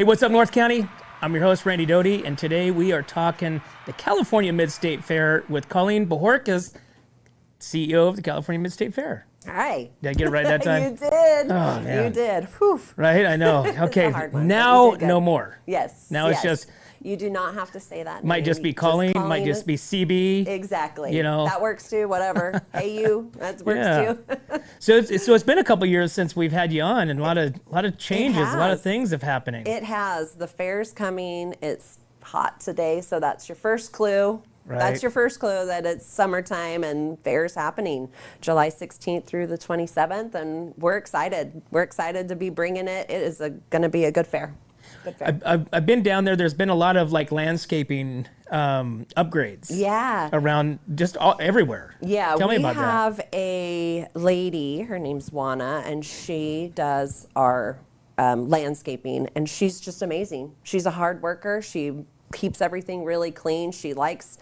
Hey, what's up, North County? I'm your host, Randy Doty, and today we are talking the California Mid-State Fair with Colleen Borjorquez, CEO of the California Mid-State Fair. Hi. Did I get it right that time? You did. Oh, man. You did. Whew. Right, I know. Okay, It's a hard one, now but you did good. no more. Yes. Now yes. it's just, You do not have to say that. might name. just be Colleen, might just be CB. Exactly. You know. That works too, whatever. Hey, you, that works Yeah. too. So it's been a couple years since we've had you on, and a lot of changes, a lot of has. things have happening. It has. The fair's coming. It's hot today, so that's your first clue. Right. That's your first clue that it's summertime and fair's happening July 16th through the 27th, and we're excited. We're excited to be bringing it. It is going to be a good fair. Good fair. I've been down there. There's been a lot of like landscaping upgrades. Yeah. Around just everywhere. Yeah, Tell me we about have that. a lady, her name's Juana, and she does our landscaping, and she's just amazing. She's a hard worker. She keeps everything really clean. She likes,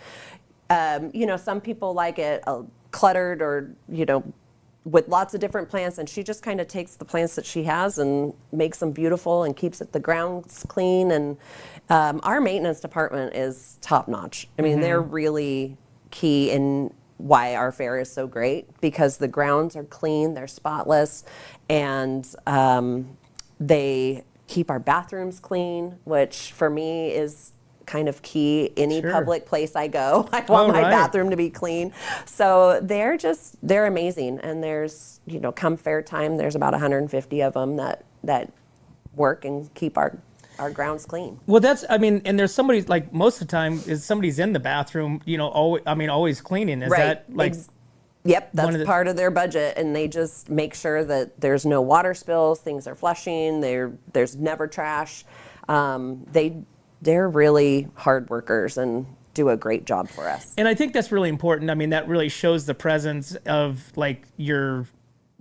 some people like it cluttered or, with lots of different plants, and she just kind of takes the plants that she has and makes them beautiful and keeps the grounds clean. And our maintenance department is top notch. I mean, they're really key in why our fair is so great, because the grounds are clean, they're spotless, and they keep our bathrooms clean, which for me is kind of key. Any Sure. public place I go, I want my bathroom to be clean. So they're amazing. And there's, come fair time, there's about 150 of them that work and keep our grounds clean. Well, and there's somebody, like most of the time, is somebody's in the bathroom, always cleaning. Is that like... Yep, that's part of their budget, and they just make sure that there's no water spills, things are flushing, there's never trash. They're really hard workers and do a great job for us. And I think that's really important. I mean, that really shows the presence of like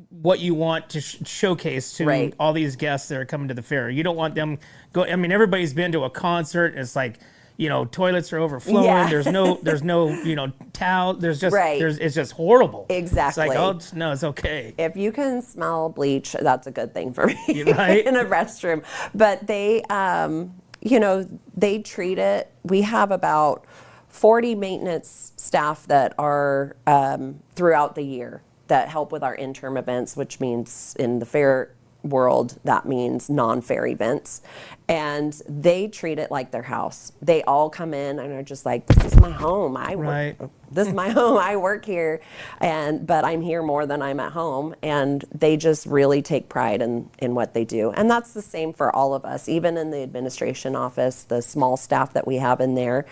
what you want to showcase to all these guests that are coming to the fair. You don't want them everybody's been to a concert. It's like, toilets are overflowing. Yeah. There's no, towel. There's just, Right. it's just horrible. Exactly. It's like, no, it's okay. If you can smell bleach, that's a good thing for me. Right. In a restroom. But they, they treat it. We have about 40 maintenance staff that are throughout the year that help with our interim events, which means in the fair world, that means non-fair events. And they treat it like their house. They all come in and are just like, this is my home. This is my home. I work here, but I'm here more than I'm at home. And they just really take pride in what they do. And that's the same for all of us, even in the administration office, the small staff that we have in there.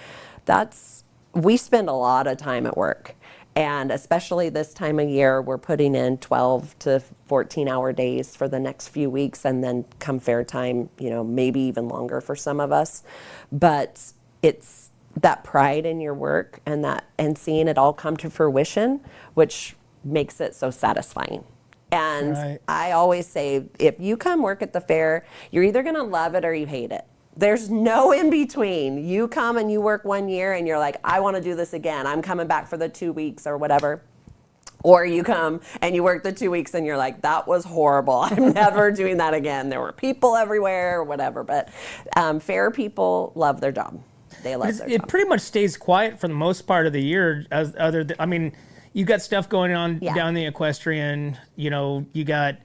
We spend a lot of time at work. And especially this time of year, we're putting in 12 to 14-hour days for the next few weeks, and then come fair time, maybe even longer for some of us. But it's that pride in your work and seeing it all come to fruition, which makes it so satisfying. And Right. I always say, if you come work at the fair, you're either going to love it or you hate it. There's no in between. You come and you work 1 year and you're like, I want to do this again. I'm coming back for the 2 weeks or whatever. Or you come and you work the 2 weeks and you're like, that was horrible. I'm never doing that again. There were people everywhere or whatever. But fair people love their job. They love their job. It pretty much stays quiet for the most part of the year. You got stuff going on down the equestrian. You got...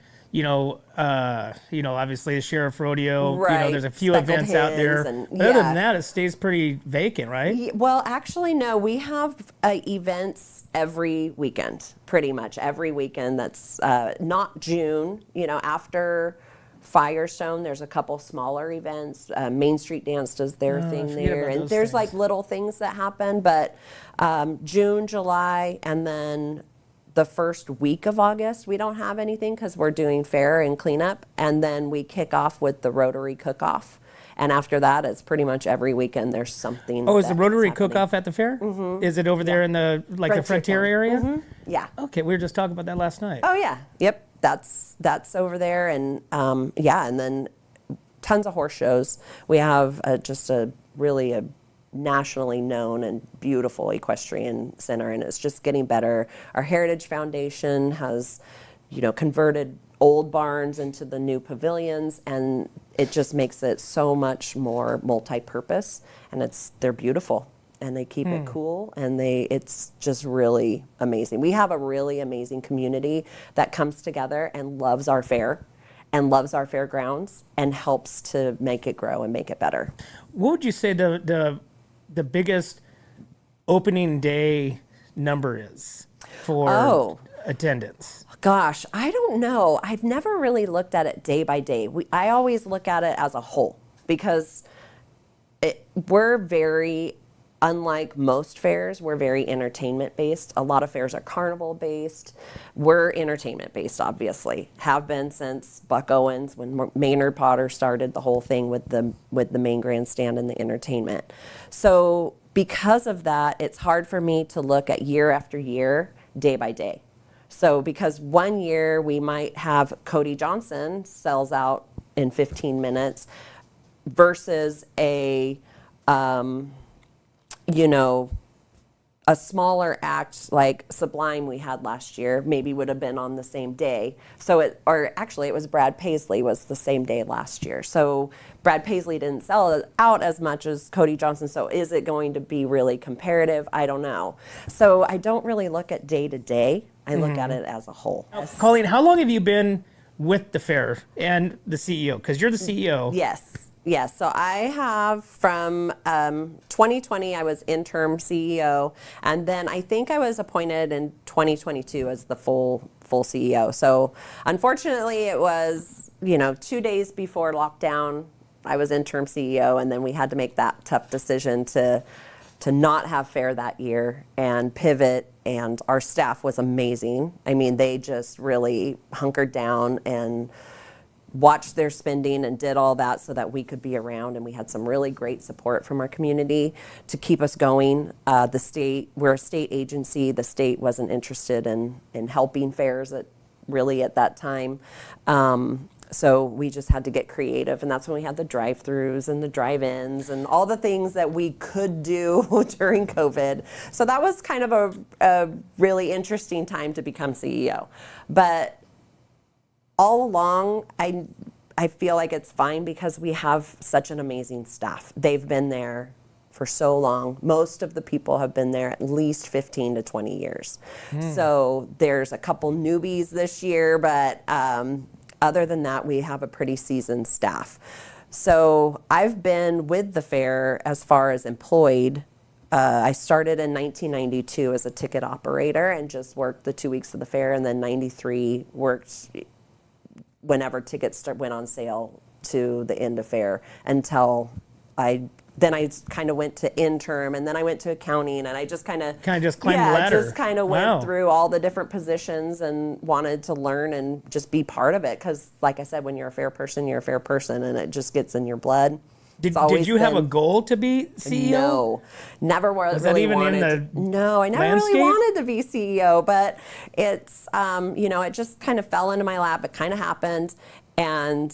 obviously the Sheriff Rodeo, Right. There's a few Speckled events out there. hens But other than that, it stays pretty vacant, right? Well, actually, no. We have events every weekend, pretty much every weekend. That's not June. After Firestone, there's a couple smaller events. Main Street Dance does their thing there. And there's things. like little things that happen. But June, July, and then the first week of August, we don't have anything because we're doing fair and cleanup. And then we kick off with the Rotary Cook-Off. And after that, it's pretty much every weekend there's something. Oh, is the Rotary happening. Cook-Off at the fair? Mm-hmm. Is it over there in the Frontier area? Mm-hmm. Yeah. Okay, we were just talking about that last night. Oh yeah. Yep. That's over there, and and then tons of horse shows. We have just a nationally known and beautiful equestrian center, and it's just getting better. Our Heritage Foundation has, converted old barns into the new pavilions, and it just makes it so much more multi-purpose, and they're beautiful. And they keep it cool, and it's just really amazing. We have a really amazing community that comes together and loves our fair and loves our fairgrounds and helps to make it grow and make it better. What would you say the biggest opening day number is for attendance? Gosh, I don't know. I've never really looked at it day by day. I always look at it as a whole, because we're very, unlike most fairs, we're very entertainment based. A lot of fairs are carnival based. We're entertainment based, obviously. Have been since Buck Owens, when Maynard Potter started the whole thing with the main grandstand and the entertainment. So because of that, it's hard for me to look at year after year, day by day. So because one year we might have Cody Johnson sells out in 15 minutes versus a smaller act like Sublime we had last year maybe would have been on the same day. It was Brad Paisley was the same day last year. So Brad Paisley didn't sell out as much as Cody Johnson. So is it going to be really comparative? I don't know. So I don't really look at day to day. I look at it as a whole. Colleen, how long have you been with the fair and the CEO? Because you're the CEO. Yes, so I have from 2020, I was interim CEO, and then I think I was appointed in 2022 as the full CEO. So unfortunately, it was 2 days before lockdown, I was interim CEO, and then we had to make that tough decision to not have fair that year and pivot. And our staff was amazing. I mean, they just really hunkered down and watched their spending and did all that so that we could be around, and we had some really great support from our community to keep us going. The state, we're a state agency. The state wasn't interested in helping fairs at that time. So we just had to get creative, and that's when we had the drive-throughs and the drive-ins and all the things that we could do during COVID. So that was kind of a really interesting time to become CEO. But all along, I feel like it's fine because we have such an amazing staff. They've been there for so long. Most of the people have been there at least 15 to 20 years. So there's a couple newbies this year, but other than that, we have a pretty seasoned staff. So I've been with the fair as far as employed. I started in 1992 as a ticket operator and just worked the 2 weeks of the fair, and then 93 worked whenever tickets went on sale to the end of fair until I kind of went to interim, and then I went to accounting, and I just kind of climbed the ladder. Just kind of went through all the different positions and wanted to learn and just be part of it. Because like I said, when you're a fair person, you're a fair person, and it just gets in your blood. Did you have a goal to be CEO? No, never was that really even wanted. in the No, I never landscape? really wanted to be CEO, but it's it just kind of fell into my lap. It kind of happened, and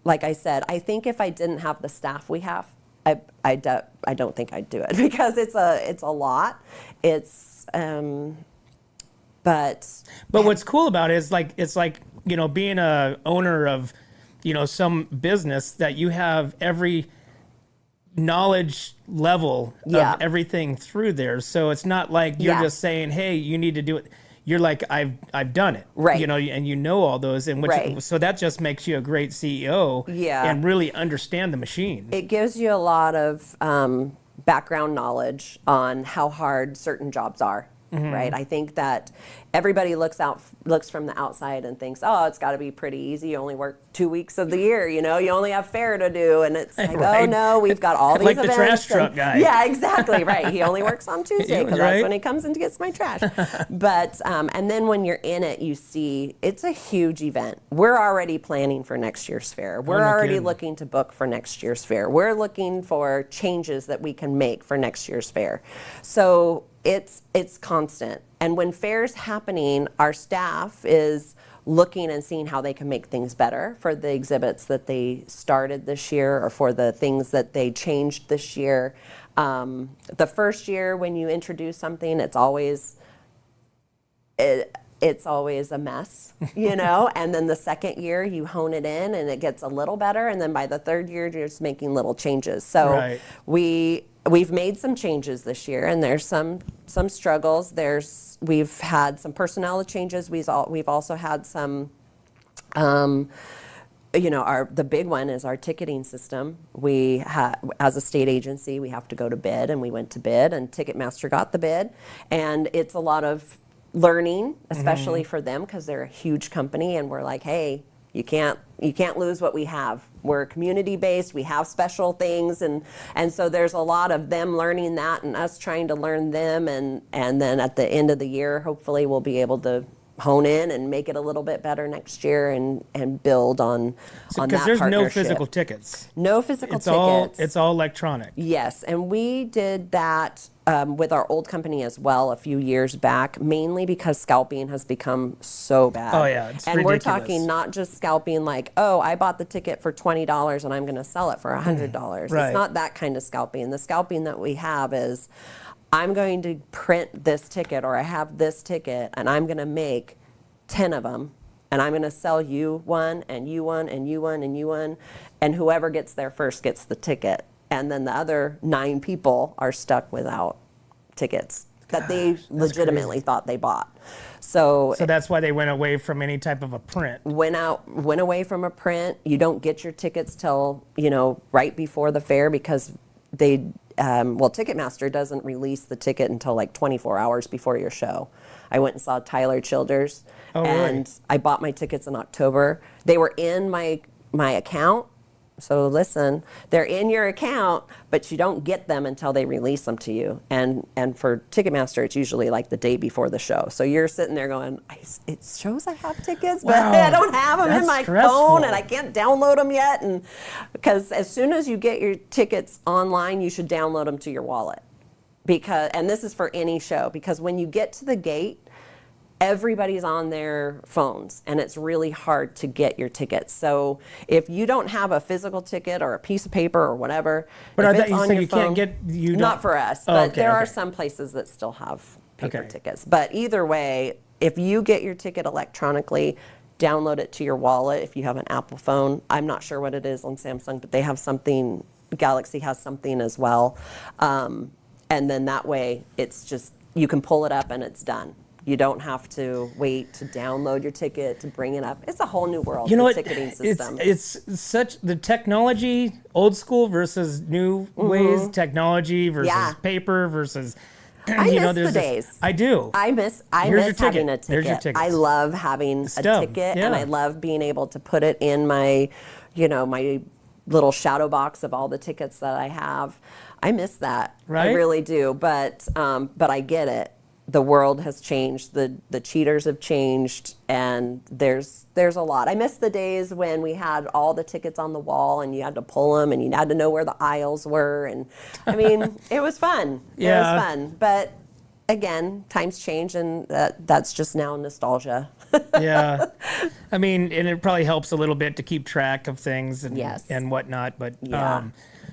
like I said, I think if I didn't have the staff we have, I don't think I'd do it because it's a lot. But what's cool about it is it's like being a owner of some business, that you have every knowledge level of everything through there. So it's not like you're just saying, hey, you need to do it. You're like, I've done it, right? And all those, and so that just makes you a great CEO, and really understand the machine. It gives you a lot of background knowledge on how hard certain jobs are. Right. I think that everybody looks from the outside and thinks, oh, it's got to be pretty easy. You only work 2 weeks of the year. You only have fair to do, and it's like, oh no, we've got all these like events. The trash truck guy. Yeah, exactly. Right. He only works on Tuesday because that's when he comes and gets my trash. But and then when you're in it, you see it's a huge event. We're already planning for next year's fair. We're already looking to book for next year's fair. We're looking for changes that we can make for next year's fair. So it's constant. And when fair's happening, our staff is looking and seeing how they can make things better for the exhibits that they started this year or for the things that they changed this year. The first year when you introduce something, it's always it's always a mess, and then the second year you hone it in and it gets a little better. And then by the third year, you're just making little changes. So we've made some changes this year, and there's some struggles. We've had some personnel changes. We've also had some, the big one is our ticketing system. As a state agency, we have to go to bid, and we went to bid, and Ticketmaster got the bid. And it's a lot of learning, especially for them, because they're a huge company, and we're like, hey, you can't lose what we have. We're community-based, we have special things, and so there's a lot of them learning that and us trying to learn them, and then at the end of the year, hopefully we'll be able to hone in and make it a little bit better next year and build on that partnership. Because there's no physical tickets. No physical tickets. It's all electronic. Yes, and we did that with our old company as well a few years back, mainly because scalping has become so bad. Oh yeah, it's and ridiculous. We're talking not just scalping like, oh, I bought the ticket for $20 and I'm going to sell it for $100. Right. It's not that kind of scalping. The scalping that we have is, I'm going to print this ticket, or I have this ticket, and I'm going to make 10 of them, and I'm going to sell you one, and you one, and you one, and you one, and whoever gets there first gets the ticket. And then the other 9 people are stuck without tickets that they legitimately thought they bought. So that's why they went away from any type of a print. Went away from a print. You don't get your tickets till, right before the fair, because Ticketmaster doesn't release the ticket until like 24 hours before your show. I went and saw Tyler Childers, and I bought my tickets in October. They were in my account. So listen, they're in your account, but you don't get them until they release them to you. And for Ticketmaster, it's usually like the day before the show. So you're sitting there going, it shows I have tickets, but I don't have them in my phone, and I can't download them yet. And because as soon as you get your tickets online, you should download them to your wallet. And this is for any show, because when you get to the gate, everybody's on their phones, and it's really hard to get your tickets. So if you don't have a physical ticket or a piece of paper or whatever, but if it's on your phone, can't get not for us, but there are some places that still have paper tickets. But either way, if you get your ticket electronically, download it to your wallet. If you have an Apple phone, I'm not sure what it is on Samsung, but they have something. Galaxy has something as well, and then that way it's just, you can pull it up and it's done. You don't have to wait to download your ticket to bring it up. It's a whole new world. The ticketing system. It's such the technology, old school versus new ways. Technology versus paper versus. I miss the days. I do. I miss having a ticket. There's your tickets. I love having a ticket, and I love being able to put it in my, my little shadow box of all the tickets that I have. I miss that. Right? I really do. But I get it. The world has changed. The cheaters have changed, and there's a lot. I miss the days when we had all the tickets on the wall, and you had to pull them, and you had to know where the aisles were. And I mean, it was fun. Yeah. It was fun. But again, times change, and that's just now nostalgia. Yeah. I mean, and it probably helps a little bit to keep track of things and whatnot. But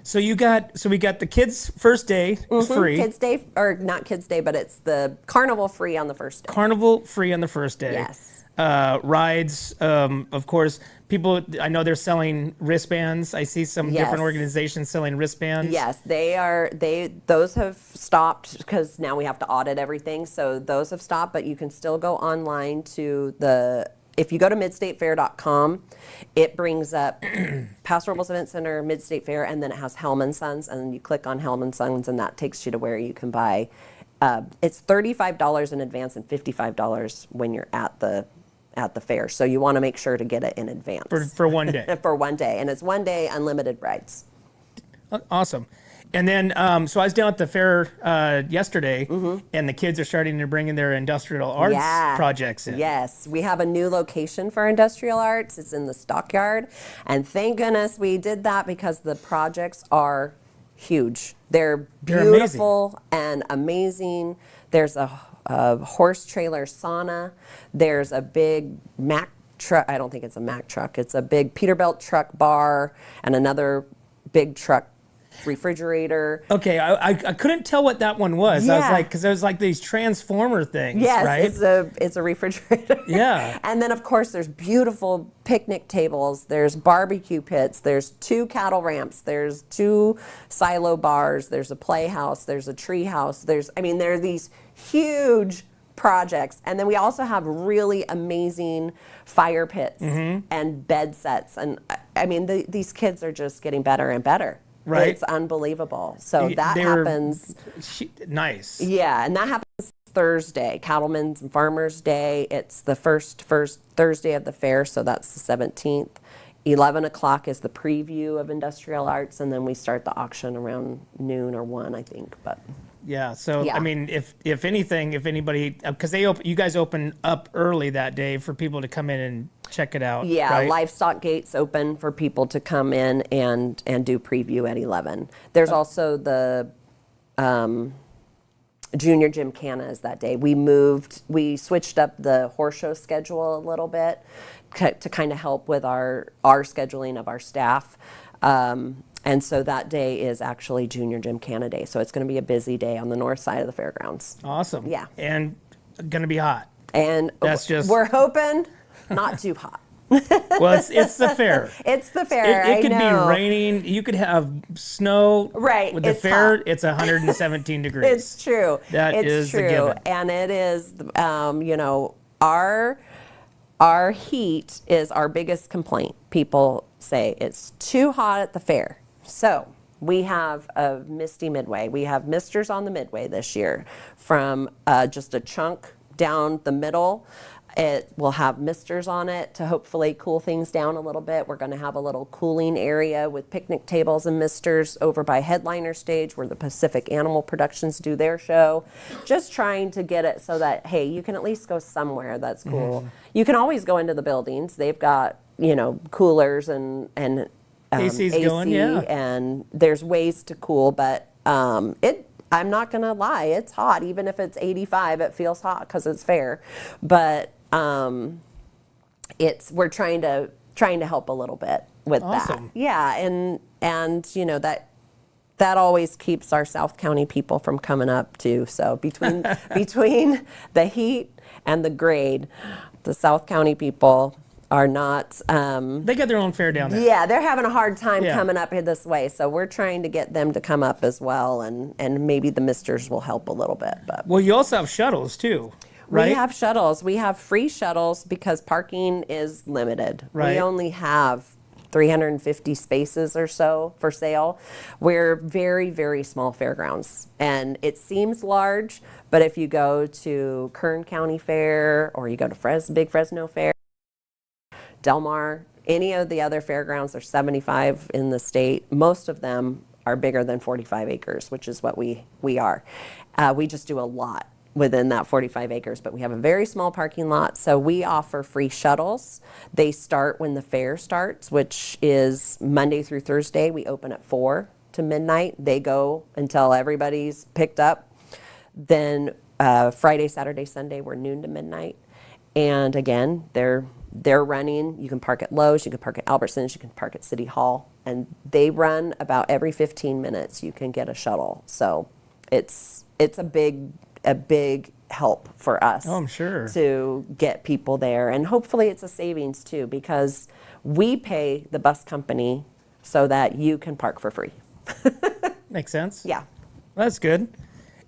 So we got the kids' first day free. Kids' Day, or not Kids' Day, but it's the Carnival free on the first day. Carnival free on the first day. Yes. Rides, of course. People, I know they're selling wristbands. I see some different organizations selling wristbands. Yes, those have stopped because now we have to audit everything. So those have stopped, but you can still go online to if you go to midstatefair.com, it brings up Paso Robles Event Center, Mid-State Fair, and then it has Helm & Sons, and then you click on Helm & Sons, and that takes you to where you can buy. It's $35 in advance and $55 when you're at the fair. So you want to make sure to get it in advance. For one day. For one day, and it's one day unlimited rides. Awesome. And then, so I was down at the fair yesterday, and the kids are starting to bring in their industrial arts projects in. Yes, we have a new location for industrial arts. It's in the stockyard, and thank goodness we did that because the projects are huge. They're beautiful and amazing. There's a horse trailer sauna. There's a big Mack truck. I don't think it's a Mack truck. It's a big Peterbilt truck bar and another big truck refrigerator. Okay, I couldn't tell what that one was. I was Yeah. like, because there's like these transformer things, Yes, right? it's a refrigerator. Yeah. And then, of course, there's beautiful picnic tables. There's barbecue pits. There's 2 cattle ramps. There's 2 silo bars. There's a playhouse. There's a tree house. There are these huge projects. And then we also have really amazing fire pits and bed sets. And I mean, these kids are just getting better and better. Right. It's unbelievable. So that They're- happens. Nice. Yeah, and that happens Thursday, Cattlemen's and Farmers Day. It's the first Thursday of the fair, so that's the 17th. 11 o'clock is the preview of industrial arts, and then we start the auction around noon or 1, I think. But Yeah. So Yeah. I mean, if anything, if anybody, because you guys open up early that day for people to come in and check it out. yeah, right? livestock gates open for people to come in and do preview at 11. There's also the Junior Gymkhana is that day. We switched up the horse show schedule a little bit to kind of help with our scheduling of our staff. And so that day is actually Junior Gymkhana Day. So it's going to be a busy day on the north side of the fairgrounds. Awesome. Yeah. And gonna be hot. And we're hoping not too hot. Well, it's the fair. It's the fair. It could I know. be raining. You could have snow. Right, With the it's fair, hot. it's 117 degrees. It's true. That it's is the true. given. And it is, our heat is our biggest complaint. People say it's too hot at the fair. So we have a misty midway. We have misters on the midway this year from just a chunk down the middle. It will have misters on it to hopefully cool things down a little bit. We're going to have a little cooling area with picnic tables and misters over by Headliner Stage where the Pacific Animal Productions do their show. Just trying to get it so that, hey, you can at least go somewhere that's cool. You can always go into the buildings. They've got, coolers and AC's AC, going, yeah. and there's ways to cool, but I'm not gonna lie, it's hot. Even if it's 85, it feels hot because it's fair. But we're trying to help a little bit with that. Awesome. Yeah, and that always keeps our South County people from coming up too. So between the heat and the grade, the South County people are not. They got their own fair down there. Yeah, they're having a hard time Yeah. coming up here this way. So we're trying to get them to come up as well, and maybe the misters will help a little bit. But Well, you also have shuttles too, right? we have shuttles. We have free shuttles because parking is limited. Right. We only have 350 spaces or so for sale. We're very, very small fairgrounds. And it seems large, but if you go to Kern County Fair or you go to Big Fresno Fair, Del Mar, any of the other fairgrounds, there's 75 in the state. Most of them are bigger than 45 acres, which is what we are. We just do a lot within that 45 acres, but we have a very small parking lot. So we offer free shuttles. They start when the fair starts, which is Monday through Thursday. We open at 4 to midnight. They go until everybody's picked up. Then Friday, Saturday, Sunday, we're noon to midnight. And again, they're running. You can park at Lowe's, you can park at Albertsons, you can park at City Hall, and they run about every 15 minutes. You can get a shuttle. So it's a big help for us. Oh, I'm sure. To get people there, and hopefully it's a savings too because we pay the bus company so that you can park for free. Makes sense. Yeah. That's good.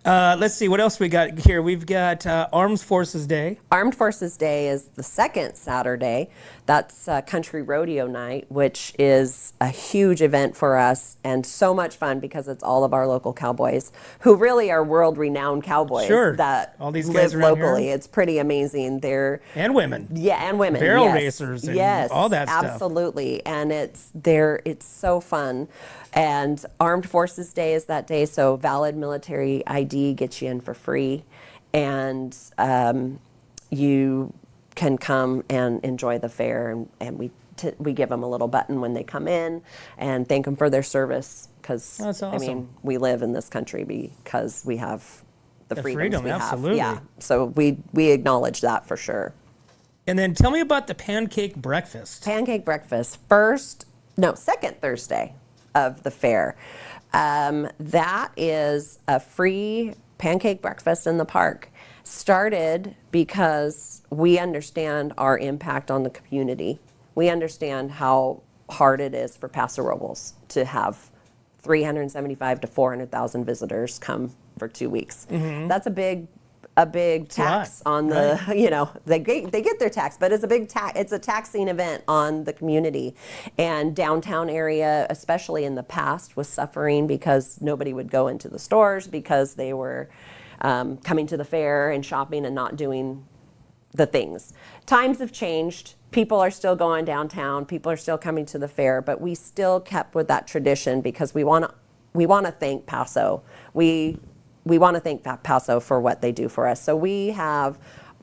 Let's see what else we got here. We've got Armed Forces Day. Armed Forces Day is the second Saturday. That's Country Rodeo Night, which is a huge event for us and so much fun because it's all of our local cowboys who really are world-renowned cowboys. Sure. That All these guys live around here. locally. It's pretty amazing. They're And women. Yeah, and women. Barrel yes. racers and yes, all that stuff. Absolutely. And it's so fun. And Armed Forces Day is that day, so valid military ID gets you in for free. And you can come and enjoy the fair, and we give them a little button when they come in and thank them for their service because That's I mean awesome. we live in this country because we have the freedoms freedom, we absolutely. have. Yeah, so we acknowledge that for sure. And then tell me about the Pancake Breakfast. Pancake Breakfast, second Thursday of the fair. That is a free pancake breakfast in the park. Started because we understand our impact on the community. We understand how hard it is for Paso Robles to have 375 to 400,000 visitors come for 2 weeks. That's a big tax on the, you know, they get their tax, but it's a big tax. It's a taxing event on the community. And downtown area, especially in the past, was suffering because nobody would go into the stores because they were coming to the fair and shopping and not doing the things. Times have changed. People are still going downtown. People are still coming to the fair, but we still kept with that tradition because we want to thank Paso. We want to thank Paso for what they do for us. So we have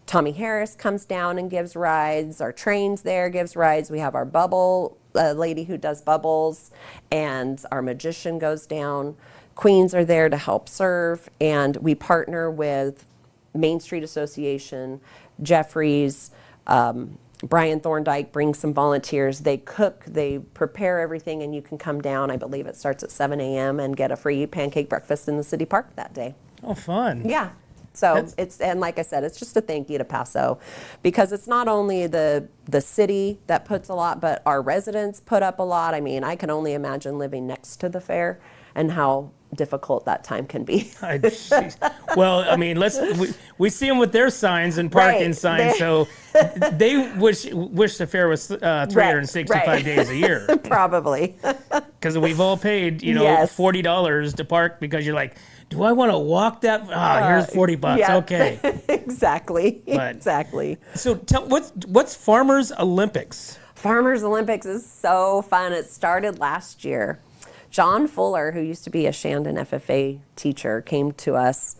Tommy Harris comes down and gives rides. Our trains there gives rides. We have our bubble lady who does bubbles, and our magician goes down. Queens are there to help serve, and we partner with Main Street Association, Jeffries, Brian Thorndike brings some volunteers. They cook, they prepare everything, and you can come down. I believe it starts at 7 a.m. and get a free pancake breakfast in the city park that day. Oh, fun. Yeah. So and like I said, it's just a thank you to Paso, because it's not only the city that puts a lot, but our residents put up a lot. I mean, I can only imagine living next to the fair and how difficult that time can be. Well, I mean, we see them with their signs and parking signs, so they wish the fair was 365 days a year. Probably. Because we've all paid, $40 to park because you're like, do I want to walk that? Here's $40. Yeah. Okay. Exactly. But, exactly. So what's Farmers Olympics? Farmers Olympics is so fun. It started last year. John Fuller, who used to be a Shandon FFA teacher, came to us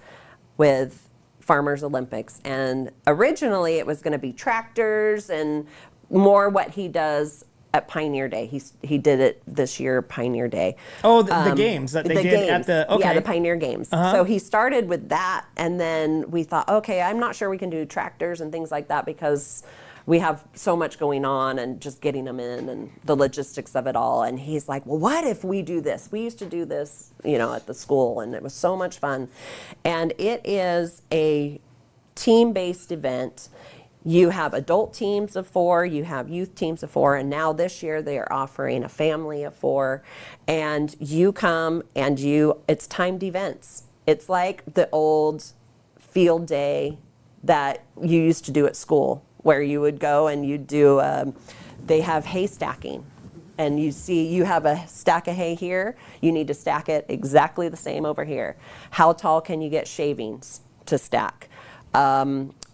with Farmers Olympics. And originally it was going to be tractors and more what he does at Pioneer Day. He did it this year, Pioneer Day. Oh, the games that they did at the, okay. Yeah, the Pioneer Games. So he started with that, and then we thought, okay, I'm not sure we can do tractors and things like that because we have so much going on and just getting them in and the logistics of it all. And he's like, well, what if we do this? We used to do this, at the school, and it was so much fun. And it is a team-based event. You have adult teams of 4, you have youth teams of 4, and now this year they are offering a family of 4. And you come and it's timed events. It's like the old field day that you used to do at school, where you would go and you'd do, they have hay stacking. And you have a stack of hay here, you need to stack it exactly the same over here. How tall can you get shavings to stack?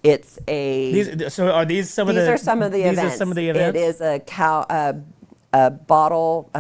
It's a. These are some of the events. It is a bottle,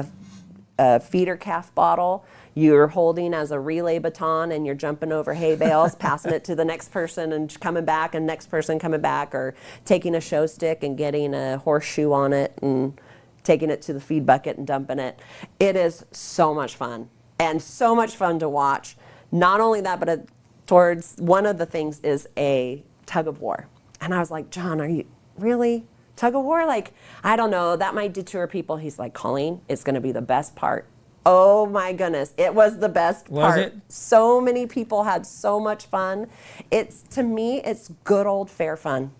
a feeder calf bottle. You're holding as a relay baton, and you're jumping over hay bales, passing it to the next person, and coming back, and next person coming back, or taking a show stick and getting a horseshoe on it and taking it to the feed bucket and dumping it. It is so much fun, and so much fun to watch. Not only that, but towards one of the things is a tug of war. And I was like, John, are you really? Tug of war? Like, I don't know, that might deter people. He's like, Colleen, it's going to be the best part. Oh my goodness, it was the best part. Was it? So many people had so much fun. To me, it's good old fair fun.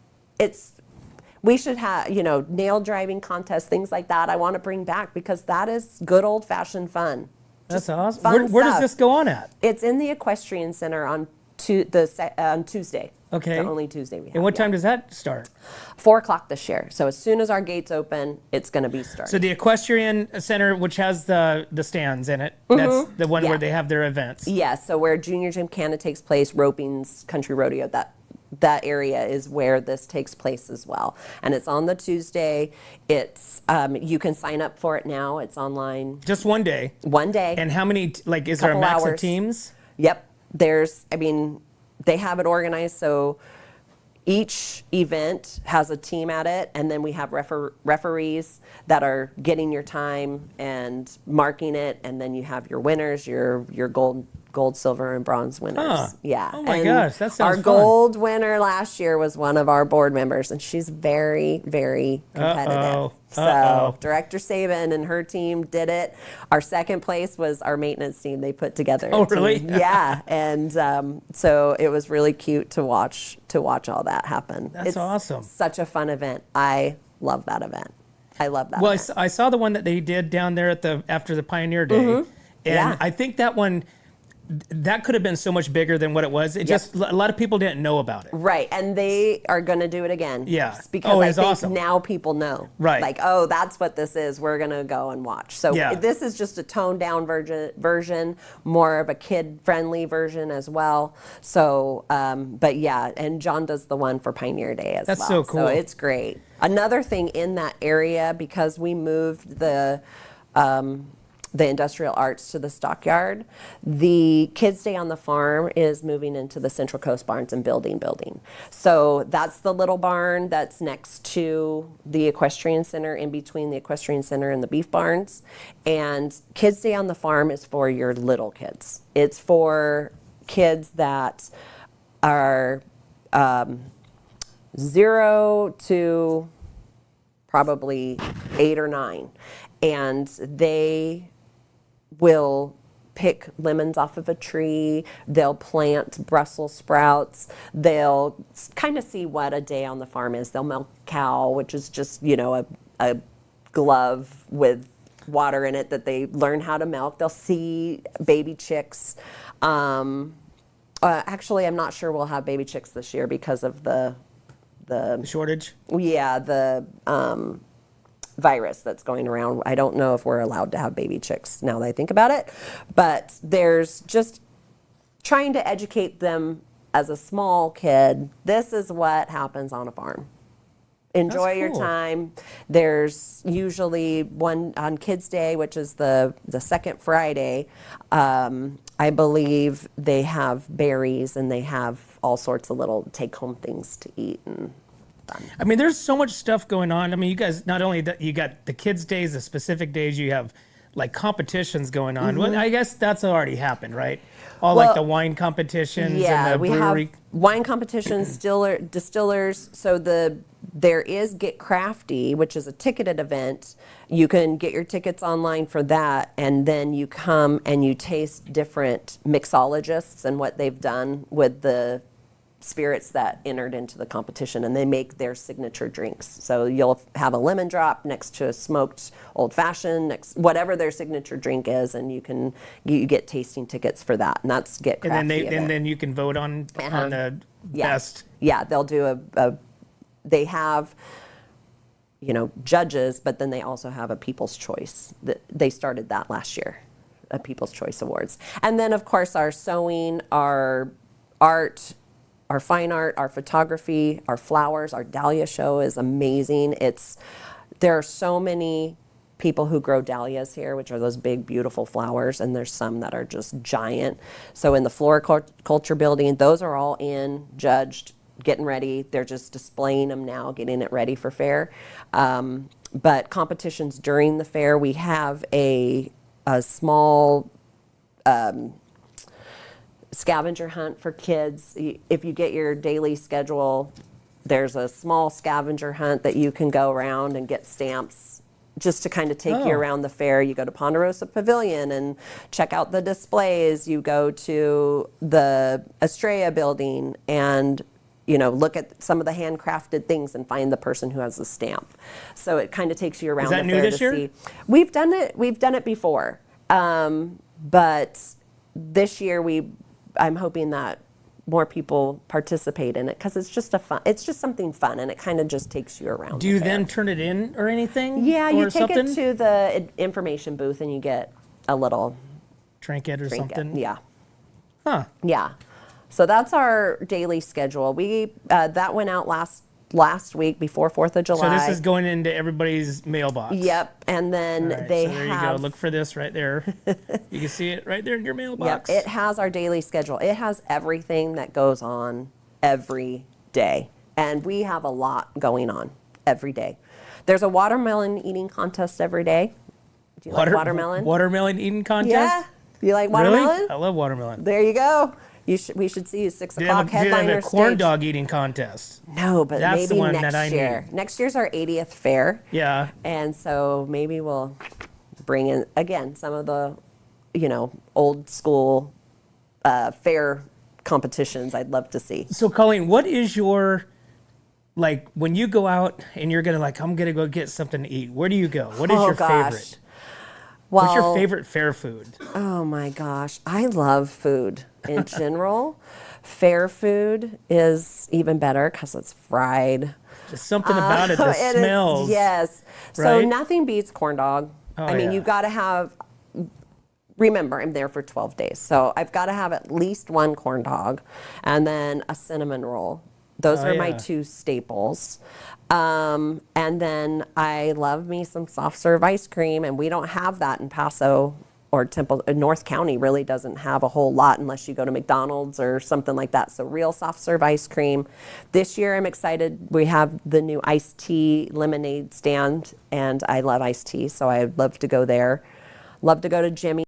We should have, nail driving contests, things like that. I want to bring back because that is good old fashioned fun. That's awesome. Where does this go on at? It's in the Equestrian Center on Tuesday. Okay. The only Tuesday we have. And what time does that start? 4:00 this year. So as soon as our gates open, it's going to be started. So the Equestrian Center, which has the stands in it, that's the one where they have their events. Yes. So where Junior Gymkhana takes place, Roping's Country Rodeo, that area is where this takes place as well. And it's on the Tuesday. It's you can sign up for it now. It's online. Just one day. One day. And how many? Is there a max of teams? Yep. They have it organized so each event has a team at it, and then we have referees that are getting your time and marking it, and then you have your winners, your gold gold, silver, and bronze winners. Huh. Yeah. Oh my And gosh, that sounds our fun. gold winner last year was one of our board members, and she's very, very competitive. Uh-oh. So Uh-oh. Director Saban and her team did it. Our second place was our maintenance team. They put together. Oh, a team. really? Yeah. And so it was really cute to watch all that happen. That's it's awesome. Such a fun event. I love that event. I love that. Well, event. I saw the one that they did down there after the Pioneer Day, and Yeah. I think that one, that could have been so much bigger than what it was. It just, a lot of people didn't know about it. Right, and they are going to do it again. Yeah. Just because Oh, I it's think awesome. now people know. Right. Like, oh, that's what this is. We're going to go and watch. So Yeah. this is just a toned down version, more of a kid-friendly version as well. So, but yeah, and John does the one for Pioneer Day as well. That's so cool. So it's great. Another thing in that area, because we moved the industrial arts to the stockyard, the Kids Day on the Farm is moving into the Central Coast Barns and building. So that's the little barn that's next to the equestrian center, in between the equestrian center and the beef barns. And Kids Day on the Farm is for your little kids. It's for kids that are 0 to probably 8 or 9. And they will pick lemons off of a tree. They'll plant Brussels sprouts. They'll kind of see what a day on the farm is. They'll milk a cow, which is just, a glove with water in it that they learn how to milk. They'll see baby chicks. Actually, I'm not sure we'll have baby chicks this year because of the Shortage? the virus that's going around. I don't know if we're allowed to have baby chicks now that I think about it, but there's just trying to educate them as a small kid. This is what happens on a farm. Enjoy your cool. time. There's usually one on Kids Day, which is the second Friday. I believe they have berries and they have all sorts of little take-home things to eat and fun. I mean, there's so much stuff going on. I mean, you guys, not only that, you got the kids' days, the specific days, you have like competitions going on. Well, I guess that's already happened, right? All like the wine competitions and the we brewery. have wine competitions, distillers. So there is Get Crafty, which is a ticketed event. You can get your tickets online for that, and then you come and you taste different mixologists and what they've done with the spirits that entered into the competition, and they make their signature drinks. So you'll have a lemon drop next to a smoked old fashioned, whatever their signature drink is, and you get tasting tickets for that, and that's Get Crafty. And then you can vote on the best. Yeah, they'll do they have, judges, but then they also have a People's Choice. They started that last year, a People's Choice Awards. And then, of course, our sewing, our art, our fine art, our photography, our flowers, our dahlia show is amazing. There are so many people who grow dahlias here, which are those big, beautiful flowers, and there's some that are just giant. So in the floriculture building, those are all judged, getting ready. They're just displaying them now, getting it ready for fair. But competitions during the fair, we have a small scavenger hunt for kids. If you get your daily schedule, there's a small scavenger hunt that you can go around and get stamps just to kind of take you around the fair. You go to Ponderosa Pavilion and check out the displays. You go to the Estrella building and look at some of the handcrafted things and find the person who has the stamp. So it kind of takes you around Is that the new fair this to year? see. We've done it before, but this year I'm hoping that more people participate in it because it's just something fun, and it kind of just takes you around. Do you then turn it in or anything? Yeah, or you take something? it to the information booth and you get a little Trinket or trinket. something? Yeah. Huh. Yeah. So that's our daily schedule. We that went out last week before 4th of July. So this is going into everybody's mailbox. Yep, and then All right, they so there have. you go. Look for this right there. You can see it right there in your mailbox. Yep, it has our daily schedule. It has everything that goes on every day, and we have a lot going on every day. There's a watermelon eating contest every day. Do you like watermelon? Watermelon eating contest? Yeah. You like watermelon? Really? I love watermelon. There you go. We should see you 6 o'clock Do they have headliner a corn stage. dog eating contest? No, but That's the maybe one next that I year. need. Next year's our 80th fair. Yeah. And so maybe we'll bring in, again, some of the, old school fair competitions I'd love to see. So, Colleen, what is your, like, when you go out and you're going to, I'm going to go get something to eat, where do you go? What is your favorite? Well, What's your favorite fair food? Oh my gosh, I love food in general. Fair food is even better because it's fried. Just something about it, the smells. Yes. So right? nothing beats corn dog. Oh, I mean, yeah. you've got to have, remember, I'm there for 12 days. So I've got to have at least one corn dog and then a cinnamon roll. Those are my yeah. 2 staples. And then I love me some soft serve ice cream, and we don't have that in Paso or Temple. North County really doesn't have a whole lot unless you go to McDonald's or something like that. So real soft serve ice cream. This year I'm excited. We have the new iced tea lemonade stand, and I love iced tea, so I'd love to go there. Love to go to Jimmy's.